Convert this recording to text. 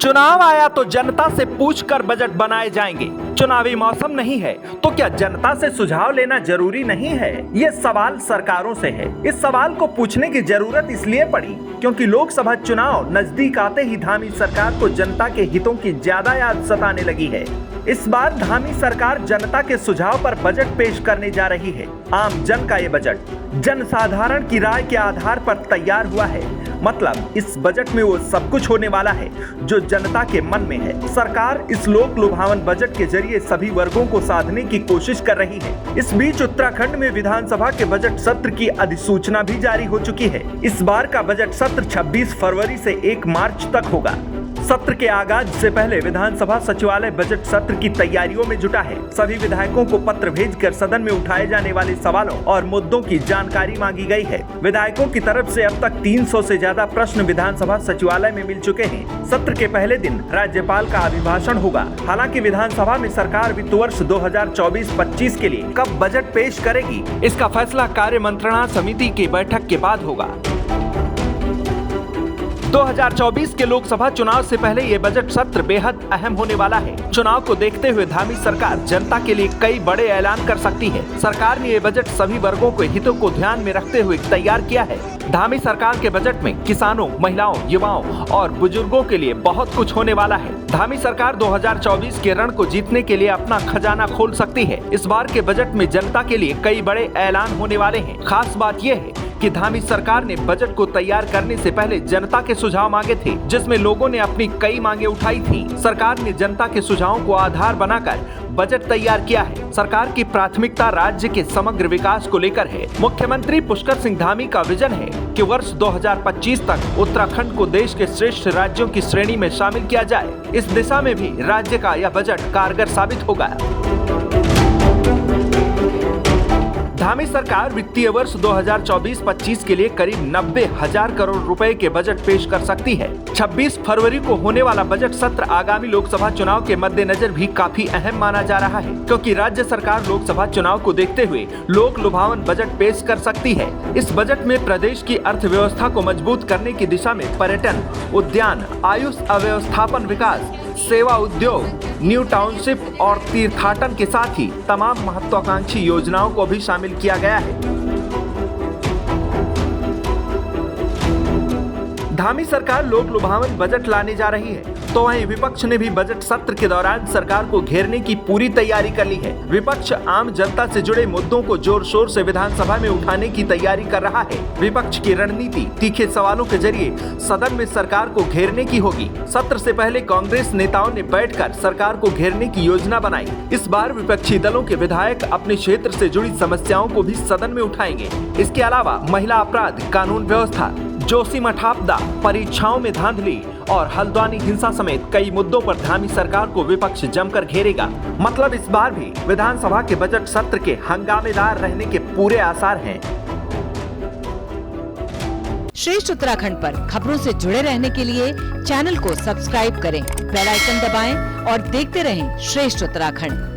चुनाव आया तो जनता से पूछकर बजट बनाए जाएंगे। चुनावी मौसम नहीं है तो क्या जनता से सुझाव लेना जरूरी नहीं है? ये सवाल सरकारों से है। इस सवाल को पूछने की जरूरत इसलिए पड़ी क्योंकि लोकसभा चुनाव नजदीक आते ही धामी सरकार को जनता के हितों की ज्यादा याद सताने लगी है। इस बार धामी सरकार जनता के सुझाव पर बजट पेश करने जा रही है। आम जन का ये बजट जनसाधारण की राय के आधार पर तैयार हुआ है। मतलब इस बजट में वो सब कुछ होने वाला है जो जनता के मन में है। सरकार इस लोक लुभावन बजट के जरिए सभी वर्गों को साधने की कोशिश कर रही है। इस बीच उत्तराखंड में विधानसभा के बजट सत्र की अधिसूचना भी जारी हो चुकी है। इस बार का बजट सत्र 26 फरवरी से 1 मार्च तक होगा। सत्र के आगाज से पहले विधानसभा सचिवालय बजट सत्र की तैयारियों में जुटा है। सभी विधायकों को पत्र भेजकर सदन में उठाए जाने वाले सवालों और मुद्दों की जानकारी मांगी गई है। विधायकों की तरफ से अब तक 300 से ज्यादा प्रश्न विधानसभा सचिवालय में मिल चुके हैं। सत्र के पहले दिन राज्यपाल का अभिभाषण होगा। हालांकि विधानसभा में सरकार वित्त वर्ष 2024-25 के लिए कब बजट पेश करेगी, इसका फैसला कार्य मंत्रणा समिति की बैठक के बाद होगा। 2024 के लोकसभा चुनाव से पहले ये बजट सत्र बेहद अहम होने वाला है। चुनाव को देखते हुए धामी सरकार जनता के लिए कई बड़े ऐलान कर सकती है। सरकार ने ये बजट सभी वर्गों के हितों को ध्यान में रखते हुए तैयार किया है। धामी सरकार के बजट में किसानों, महिलाओं, युवाओं और बुजुर्गों के लिए बहुत कुछ होने वाला है। धामी सरकार 2024 के रण को जीतने के लिए अपना खजाना खोल सकती है। इस बार के बजट में जनता के लिए कई बड़े ऐलान होने वाले हैं। खास बात यह है कि धामी सरकार ने बजट को तैयार करने से पहले जनता के सुझाव मांगे थे, जिसमें लोगों ने अपनी कई मांगे उठाई थी। सरकार ने जनता के सुझावों को आधार बनाकर बजट तैयार किया है। सरकार की प्राथमिकता राज्य के समग्र विकास को लेकर है। मुख्यमंत्री पुष्कर सिंह धामी का विजन है कि वर्ष 2025 तक उत्तराखंड को देश के श्रेष्ठ राज्यों की श्रेणी में शामिल किया जाए। इस दिशा में भी राज्य का यह बजट कारगर साबित होगा। धामी सरकार वित्तीय वर्ष 2024-25 के लिए करीब 90,000 करोड़ रुपए के बजट पेश कर सकती है। 26 फरवरी को होने वाला बजट सत्र आगामी लोकसभा चुनाव के मद्देनजर भी काफी अहम माना जा रहा है, क्योंकि राज्य सरकार लोकसभा चुनाव को देखते हुए लोक लुभावन बजट पेश कर सकती है। इस बजट में प्रदेश की अर्थव्यवस्था को मजबूत करने की दिशा में पर्यटन, उद्यान, आयुष अव्यवस्थापन विकास, सेवा उद्योग, न्यू टाउनशिप और तीर्थाटन के साथ ही तमाम महत्वाकांक्षी योजनाओं को भी शामिल किया गया है। धामी सरकार लोक लुभावन बजट लाने जा रही है, तो वहीं विपक्ष ने भी बजट सत्र के दौरान सरकार को घेरने की पूरी तैयारी कर ली है। विपक्ष आम जनता से जुड़े मुद्दों को जोर शोर से विधानसभा में उठाने की तैयारी कर रहा है। विपक्ष की रणनीति तीखे सवालों के जरिए सदन में सरकार को घेरने की होगी। सत्र से पहले कांग्रेस नेताओं ने बैठकर सरकार को घेरने की योजना बनाई। इस बार विपक्षी दलों के विधायक अपने क्षेत्र से जुड़ी समस्याओं को भी सदन में उठाएंगे। इसके अलावा महिला अपराध, कानून व्यवस्था, जोशीमठ आपदा, परीक्षाओं में धांधली और हल्द्वानी हिंसा समेत कई मुद्दों पर धामी सरकार को विपक्ष जमकर घेरेगा। मतलब इस बार भी विधानसभा के बजट सत्र के हंगामेदार रहने के पूरे आसार हैं। श्रेष्ठ उत्तराखंड पर खबरों से जुड़े रहने के लिए चैनल को सब्सक्राइब करें, बेल आइकन दबाएं और देखते रहें श्रेष्ठ उत्तराखंड।